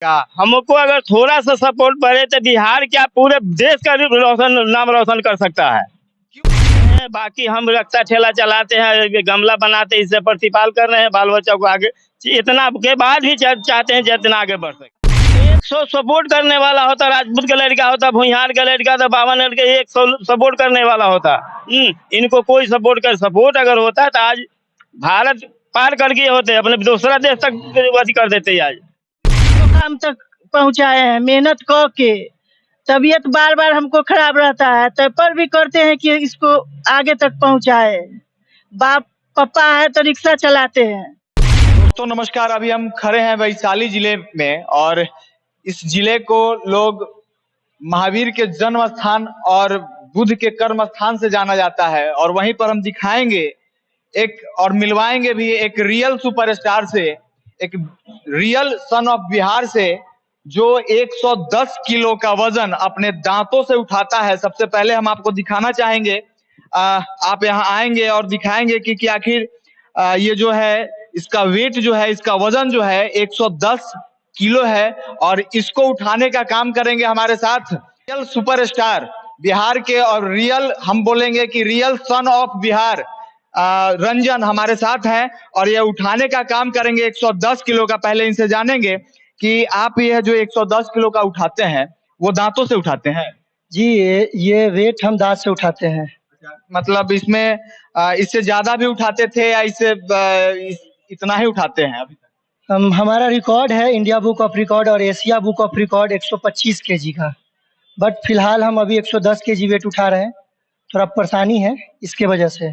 का हमको अगर थोड़ा सा सपोर्ट बढ़े तो बिहार क्या पूरे देश का नाम रोशन कर सकता है। बाकी हम रक्षा ठेला चलाते हैं, गमला बनाते हैं, इससे प्रतिपाल कर रहे हैं बाल बच्चों को आगे, इतना के बाद भी चाहते हैं जितना आगे बढ़ सके। 100 सपोर्ट करने वाला होता, राजपूत का लड़का होता, भुइहार का लड़का था, बावन लड़के 100 सपोर्ट करने वाला होता। इनको कोई सपोर्ट अगर होता तो आज भारत पार कर गए होते, अपने दूसरा देश तक कर देते आज। हम तक पहुंचाए हैं मेहनत के। तबीयत बार बार हमको खराब रहता है तो पर भी करते हैं कि इसको आगे तक पहुंचाए। बाप पापा है तो रिक्शा चलाते हैं। दोस्तों नमस्कार, अभी हम खड़े हैं वैशाली जिले में और इस जिले को लोग महावीर के जन्म स्थान और बुद्ध के कर्म स्थान से जाना जाता है। और वहीं पर हम दिखाएंगे एक और मिलवाएंगे भी एक रियल सुपरस्टार से, एक रियल सन ऑफ बिहार से, जो 110 किलो का वजन अपने दांतों से उठाता है। सबसे पहले हम आपको दिखाना चाहेंगे, आप यहाँ आएंगे और दिखाएंगे कि आखिर ये जो है इसका वेट जो है, इसका वजन जो है 110 किलो है। और इसको उठाने का काम करेंगे हमारे साथ रियल सुपरस्टार बिहार के और रियल, हम बोलेंगे कि real son of Bihar Ranjan हमारे साथ हैं और ये उठाने का काम करेंगे 110 किलो का। पहले इनसे जानेंगे कि आप ये जो 110 किलो का उठाते हैं वो दांतों से उठाते हैं? जी ये वेट हम दांत से उठाते हैं। मतलब इसमें इससे ज्यादा भी उठाते थे या इससे इतना ही उठाते हैं अभी तक? हमारा रिकॉर्ड है इंडिया बुक ऑफ रिकॉर्ड और Asia book of record 125 KG का, बट फिलहाल हम अभी 110 केजी वेट उठा रहे हैं। थोड़ा परेशानी है इसके वजह से।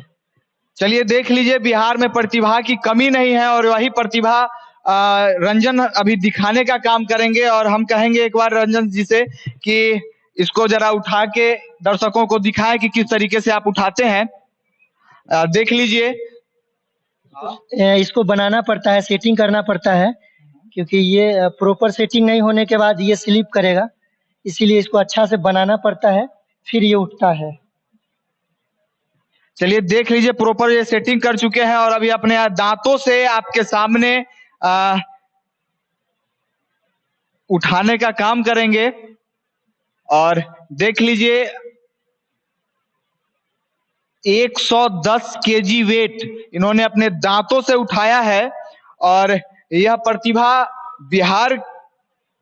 चलिए देख लीजिए, बिहार में प्रतिभा की कमी नहीं है और वही प्रतिभा रंजन अभी दिखाने का काम करेंगे। और हम कहेंगे एक बार रंजन जी से कि इसको जरा उठा के दर्शकों को दिखाएं कि किस तरीके से आप उठाते हैं। देख लीजिए, इसको बनाना पड़ता है, सेटिंग करना पड़ता है, क्योंकि ये प्रॉपर सेटिंग नहीं होने के बाद ये स्लिप करेगा, इसीलिए इसको अच्छा से बनाना पड़ता है, फिर ये उठता है। चलिए देख लीजिए, प्रॉपर ये सेटिंग कर चुके हैं और अभी अपने दांतों से आपके सामने उठाने का काम करेंगे। और देख लीजिए 110 केजी वेट इन्होंने अपने दांतों से उठाया है। और यह प्रतिभा बिहार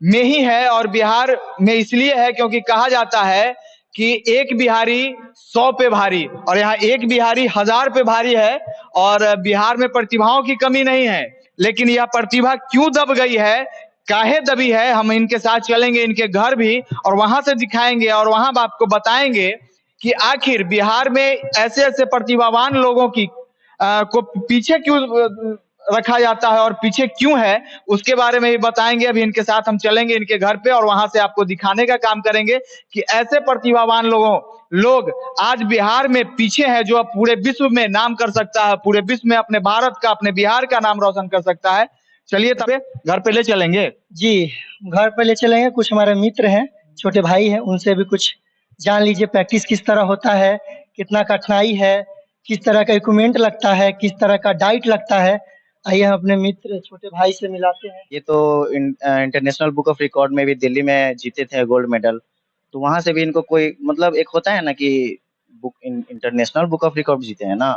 में ही है और बिहार में इसलिए है क्योंकि कहा जाता है कि एक बिहारी 100 पे भारी, और यहाँ एक बिहारी 1000 पे भारी है। और बिहार में प्रतिभाओं की कमी नहीं है, लेकिन यह प्रतिभा क्यों दब गई है, काहे दबी है, हम इनके साथ चलेंगे, इनके घर भी, और वहां से दिखाएंगे और वहां आपको बताएंगे कि आखिर बिहार में ऐसे ऐसे प्रतिभावान लोगों की को पीछे क्यों रखा जाता है और पीछे क्यों है, उसके बारे में भी बताएंगे। अभी इनके साथ हम चलेंगे इनके घर पे और वहां से आपको दिखाने का काम करेंगे कि ऐसे प्रतिभावान लोग आज बिहार में पीछे हैं, जो अब पूरे विश्व में नाम कर सकता है, पूरे विश्व में अपने भारत का, अपने बिहार का नाम रोशन कर सकता है। चलिए तब घर पे ले चलेंगे। जी घर पे ले चलेंगे, कुछ हमारे मित्र हैं, छोटे भाई हैं, उनसे भी कुछ जान लीजिए प्रैक्टिस किस तरह होता है, कितना कठिनाई है, किस तरह का इक्विपमेंट लगता है, किस तरह का डाइट लगता है। आइए हम अपने मित्र छोटे भाई से मिलाते हैं। ये तो इंटरनेशनल बुक ऑफ रिकॉर्ड में भी दिल्ली में जीते थे गोल्ड मेडल, तो वहां से भी इनको कोई मतलब एक होता है ना कि इंटरनेशनल बुक ऑफ रिकॉर्ड जीते हैं ना,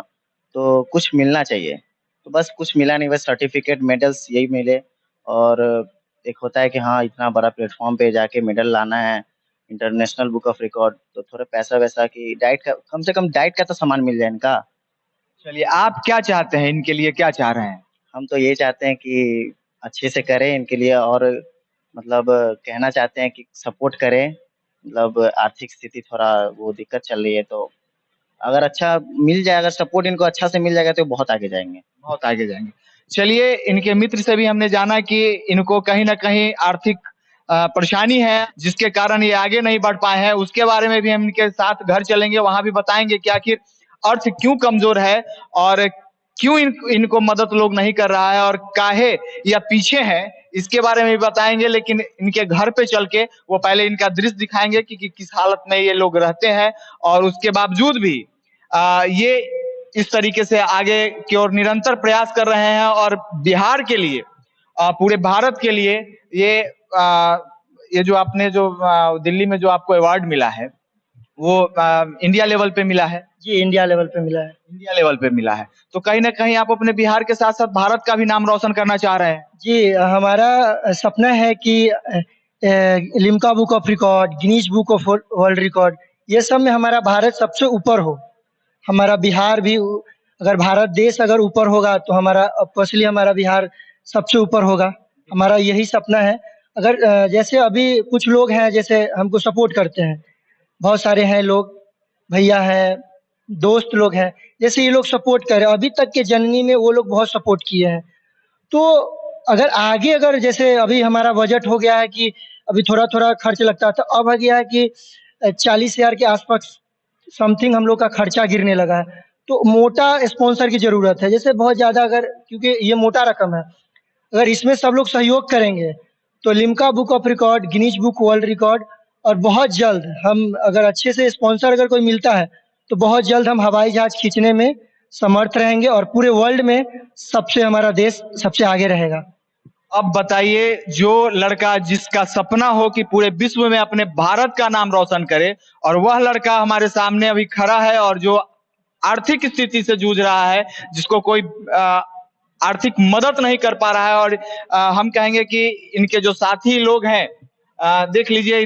तो कुछ मिलना चाहिए। तो बस कुछ मिला नहीं, बस सर्टिफिकेट मेडल्स यही मिले। और एक होता है कि हाँ इतना बड़ा प्लेटफॉर्म पे जाके मेडल लाना है इंटरनेशनल बुक ऑफ रिकॉर्ड, तो थोड़ा पैसा वैसा की डाइट का, कम से कम डाइट का तो सामान मिल जाए इनका। चलिए आप क्या चाहते हैं, इनके लिए क्या चाह रहे हैं? हम तो ये चाहते हैं कि अच्छे से करें इनके लिए, और मतलब कहना चाहते हैं कि सपोर्ट करें। मतलब आर्थिक स्थिति थोड़ा वो दिक्कत चल रही है, तो अगर अच्छा मिल जाए, अगर सपोर्ट इनको अच्छा से मिल जाएगा तो बहुत आगे जाएंगे, बहुत आगे जाएंगे। चलिए इनके मित्र से भी हमने जाना कि इनको कहीं ना कहीं आर्थिक परेशानी है जिसके कारण ये आगे नहीं बढ़ पाए हैं, उसके बारे में भी हम इनके साथ घर चलेंगे, वहां भी बताएंगे कि आखिर अर्थ क्यों कमजोर है और क्यों इनको मदद लोग नहीं कर रहा है और काहे या पीछे है, इसके बारे में भी बताएंगे। लेकिन इनके घर पे चल के वो पहले इनका दृश्य दिखाएंगे कि किस हालत में ये लोग रहते हैं और उसके बावजूद भी ये इस तरीके से आगे की ओर निरंतर प्रयास कर रहे हैं और बिहार के लिए, पूरे भारत के लिए ये ये जो आपने जो दिल्ली में जो आपको अवार्ड मिला है वो इंडिया लेवल पे मिला है? जी इंडिया लेवल पे मिला है। इंडिया लेवल पे मिला है, तो कहीं ना कहीं आप अपने बिहार के साथ साथ भारत का भी नाम रोशन करना चाह रहे हैं? जी हमारा सपना है कि Limca book of record, Guinness book of world record, ये सब में हमारा भारत सबसे ऊपर हो। हमारा बिहार भी अगर भारत देश अगर ऊपर होगा तो हमारा ऑब्वियसली हमारा बिहार सबसे ऊपर होगा। हमारा यही सपना है। अगर जैसे अभी कुछ लोग हैं जैसे हमको सपोर्ट करते हैं, बहुत सारे हैं लोग, भैया हैं, दोस्त लोग हैं, जैसे ये लोग सपोर्ट कर रहे हैं, अभी तक के जर्नी में वो लोग बहुत सपोर्ट किए हैं। तो अगर आगे अगर जैसे अभी हमारा बजट हो गया है कि अभी थोड़ा-थोड़ा खर्च लगता था, अब हो गया है कि 40,000 के आसपास समथिंग हम लोग का खर्चा गिरने लगा है। तो मोटा स्पॉन्सर की ज़रूरत है, जैसे बहुत ज़्यादा अगर क्योंकि ये मोटा रकम है, अगर इसमें सब लोग सहयोग करेंगे तो Limca book of record, Guinness book world record और बहुत जल्द हम अगर अच्छे से स्पॉन्सर अगर कोई मिलता है तो बहुत जल्द हम हवाई जहाज खींचने में समर्थ रहेंगे और पूरे वर्ल्ड में सबसे हमारा देश सबसे आगे रहेगा। अब बताइए, जो लड़का जिसका सपना हो कि पूरे विश्व में अपने भारत का नाम रोशन करे और वह लड़का हमारे सामने अभी खड़ा है और जो आर्थिक स्थिति से जूझ रहा है, जिसको कोई आर्थिक मदद नहीं कर पा रहा है और हम कहेंगे कि इनके जो साथी लोग हैं, देख लीजिए,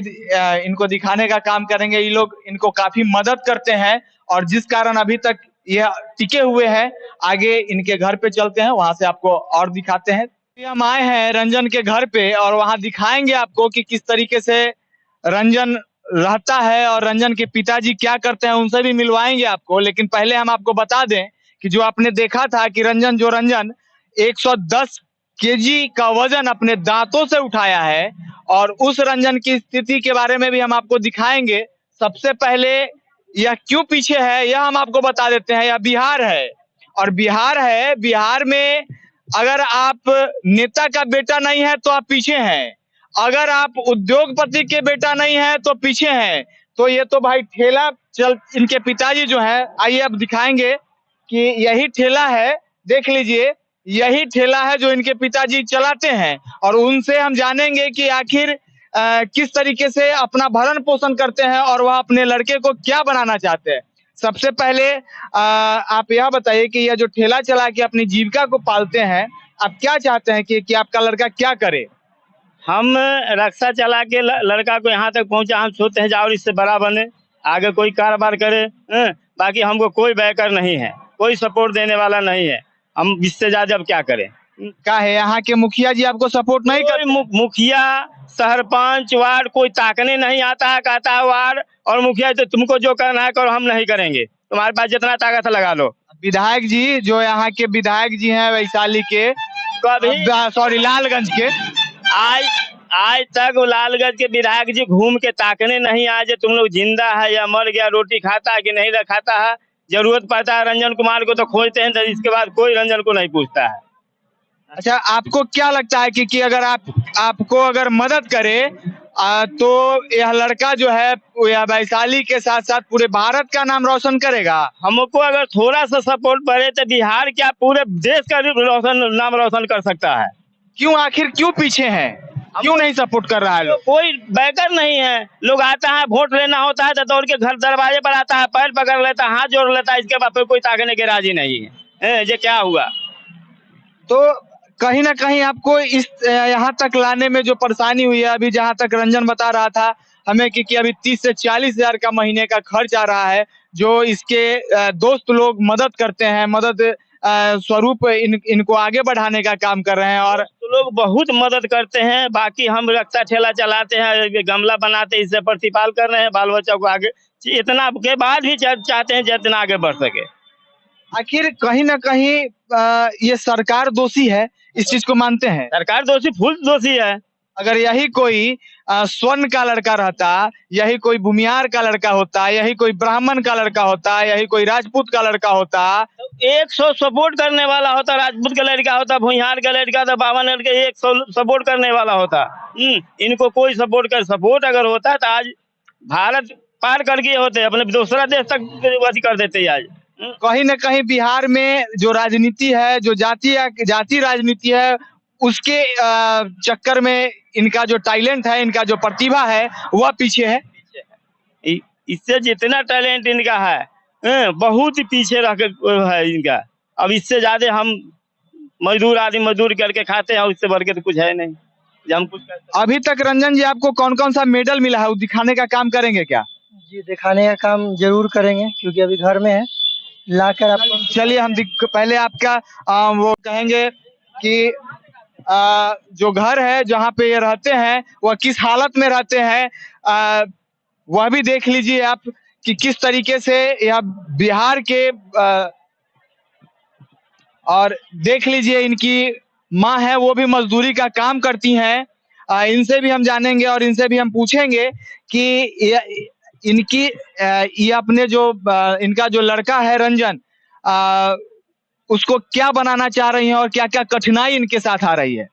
इनको दिखाने का काम करेंगे, ये लोग इनको काफी मदद करते हैं और जिस कारण अभी तक यह टिके हुए हैं। आगे इनके घर पे चलते हैं, वहां से आपको और दिखाते हैं। हम आए हैं रंजन के घर पे और वहां दिखाएंगे आपको कि किस तरीके से रंजन रहता है और रंजन के पिताजी क्या करते हैं, उनसे भी मिलवाएंगे आपको। लेकिन पहले हम आपको बता दें कि जो आपने देखा था कि रंजन 110 केजी का वजन अपने दांतों से उठाया है और उस रंजन की स्थिति के बारे में भी हम आपको दिखाएंगे। सबसे पहले यह क्यों पीछे है यह हम आपको बता देते हैं। यह बिहार है और बिहार में अगर आप नेता का बेटा नहीं है तो आप पीछे हैं, अगर आप उद्योगपति के बेटा नहीं है तो पीछे हैं। तो ये तो भाई ठेला चल, इनके पिताजी जो है, आइए अब दिखाएंगे कि यही ठेला है, देख लीजिए, यही ठेला है जो इनके पिताजी चलाते हैं और उनसे हम जानेंगे कि आखिर किस तरीके से अपना भरण पोषण करते हैं और वह अपने लड़के को क्या बनाना चाहते हैं। सबसे पहले आप यह बताइए कि यह जो ठेला चला के अपनी जीविका को पालते हैं, आप क्या चाहते हैं कि आपका लड़का क्या करे? हम रक्षा चला के लड़का को यहाँ तक पहुँचा, हम सोचते हैं जाओ इससे बड़ा बने, आगे कोई कारोबार करे। बाकी हमको कोई बैकर नहीं है, कोई सपोर्ट देने वाला नहीं है, हम इससे ज्यादा अब क्या करें। क्या है, यहाँ के मुखिया जी आपको सपोर्ट नहीं करते? मुखिया, सरपंच, वार्ड कोई ताकने नहीं आता है, कहता है वार्ड और मुखिया तो तुमको जो करना है करो, हम नहीं करेंगे, तुम्हारे पास जितना ताकत है लगा लो। विधायक जी, जो यहाँ के विधायक जी हैं वैशाली के, सॉरी लालगंज के, आज तक लालगंज के विधायक जी घूम के ताकने नहीं आए जो तुम लोग जिंदा है या मर गया, रोटी खाता है कि नहीं खाता है। जरूरत पड़ता है रंजन कुमार को तो खोजते हैं, तो इसके बाद कोई रंजन को नहीं पूछता है। अच्छा, आपको क्या लगता है कि अगर आपको अगर मदद करे तो यह लड़का जो है यह वैशाली के साथ साथ पूरे भारत का नाम रोशन करेगा? हमको अगर थोड़ा सा सपोर्ट पड़े तो बिहार क्या पूरे देश का नाम रोशन कर सकता है। क्यों, आखिर क्यों पीछे है, क्यों नहीं सपोर्ट कर रहा है लोग? कोई बैकर नहीं है, लोग आता है वोट लेना होता है तो दौड़ के घर दरवाजे पर आता है, पैर पकड़ लेता है, हाथ जोड़ लेता है, इसके बाद कोई ताकने के राजी नहीं है। ये क्या हुआ? तो कहीं ना कहीं आपको इस यहाँ तक लाने में जो परेशानी हुई है, अभी जहाँ तक रंजन बता रहा था हमें कि अभी 30 से 40 हजार का महीने का खर्च आ रहा है, जो इसके दोस्त लोग मदद करते हैं, मदद स्वरूप इनको आगे बढ़ाने का काम कर रहे हैं और तो लोग बहुत मदद करते हैं। बाकी हम रक्षा ठेला चलाते हैं, गमला बनाते हैं, इससे प्रतिपाल कर रहे हैं बाल बच्चों को आगे, इतना के बाद भी चाहते हैं जितना आगे बढ़ सके। आखिर कहीं ना कहीं ये सरकार दोषी है, इस चीज को मानते हैं? सरकार दोषी, फुल दोषी है। अगर यही कोई स्वर्ण का लड़का रहता, यही कोई भूमियार का लड़का होता, यही कोई ब्राह्मण का लड़का होता, यही कोई राजपूत का लड़का होता, 100 सपोर्ट करने वाला होता, राजपूत का लड़का होता, भूमिहार का लड़का था, बावन लड़के 100 सपोर्ट करने वाला होता। इनको कोई सपोर्ट अगर होता तो आज भारत पार कर गए होते, अपने दूसरा देश तक कर देते आज। कहीं ना कहीं बिहार में जो राजनीति है, जो जाति राजनीति है, उसके चक्कर में इनका जो टैलेंट है, इनका जो प्रतिभा है वह पीछे है। इससे जितना टैलेंट इनका है बहुत ही पीछे रह है इनका। अब इससे ज्यादा हम मजदूर आदमी मजदूर करके खाते हैं, उससे बढ़ के तो कुछ है नहीं जो हम कुछ अभी तक रंजन जी आपको कौन कौन सा मेडल मिला है, वो दिखाने का काम करेंगे क्या? जी दिखाने का काम जरूर करेंगे, क्योंकि अभी घर में है, लाकर आपको चलिए हम पहले आपका वो कहेंगे कि जो घर है जहाँ पे ये रहते हैं वह किस हालत में रहते हैं, वह भी देख लीजिए आप कि किस तरीके से यह बिहार के और देख लीजिए इनकी माँ है वो भी मजदूरी का काम करती हैं। इनसे भी हम जानेंगे और इनसे भी हम पूछेंगे कि इनकी ये अपने जो इनका जो लड़का है रंजन, उसको क्या बनाना चाह रही हैं और क्या क्या कठिनाई इनके साथ आ रही है।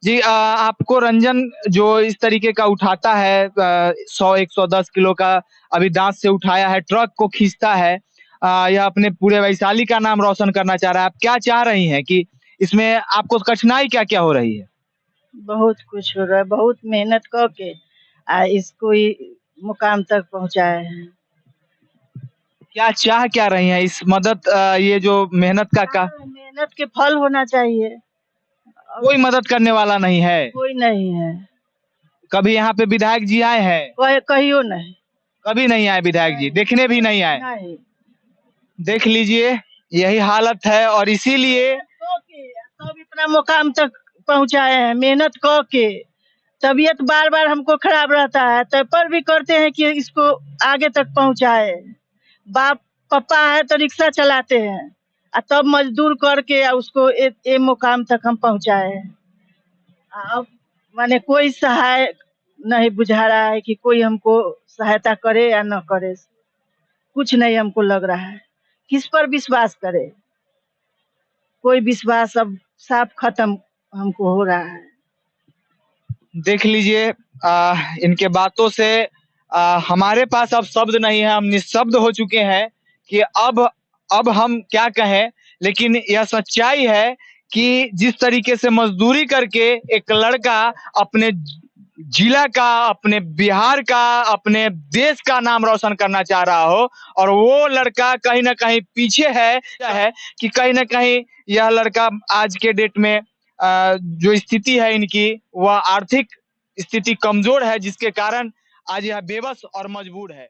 जी आपको रंजन जो इस तरीके का उठाता है 100-110 किलो का अभी दांत से उठाया है, ट्रक को खींचता है, यह अपने पूरे वैशाली का नाम रोशन करना चाह रहा है। आप क्या चाह रही हैं कि इसमें आपको कठिनाई क्या क्या हो रही है? बहुत कुछ हो रहा है, बहुत मेहनत करके इसको मुकाम तक पहुंचाए हैं। क्या चाह क्या रही हैं इस मदद, ये जो मेहनत का मेहनत के फल होना चाहिए। कोई मदद करने वाला नहीं है? कोई नहीं है। कभी यहाँ पे विधायक जी आए हैं? कहियो नहीं, कभी नहीं आए विधायक जी, देखने भी नहीं आए। नहीं। देख लीजिए यही हालत है और इसीलिए सब इतना मुकाम तक पहुंचाए हैं मेहनत करके। तबीयत बार बार हमको खराब रहता है तब पर भी करते हैं कि इसको आगे तक पहुंचाए। बाप पापा है तो रिक्शा चलाते हैं तब मजदूर करके उसको ए मुकाम तक हम पहुंचाए हैं। अब माने कोई सहाय नहीं बुझा रहा है कि कोई हमको सहायता करे या न करे, कुछ नहीं हमको लग रहा है। किस पर विश्वास करे, कोई विश्वास अब साफ खत्म हमको हो रहा है। देख लीजिए इनके बातों से हमारे पास अब शब्द नहीं है, हम निशब्द हो चुके हैं कि अब हम क्या कहें। लेकिन यह सच्चाई है कि जिस तरीके से मजदूरी करके एक लड़का अपने जिला का, अपने बिहार का, अपने देश का नाम रोशन करना चाह रहा हो और वो लड़का कहीं ना कहीं पीछे है कि कहीं ना कहीं यह लड़का आज के डेट में जो स्थिति है इनकी वह आर्थिक स्थिति कमजोर है, जिसके कारण आज यह बेबस और मजबूर है।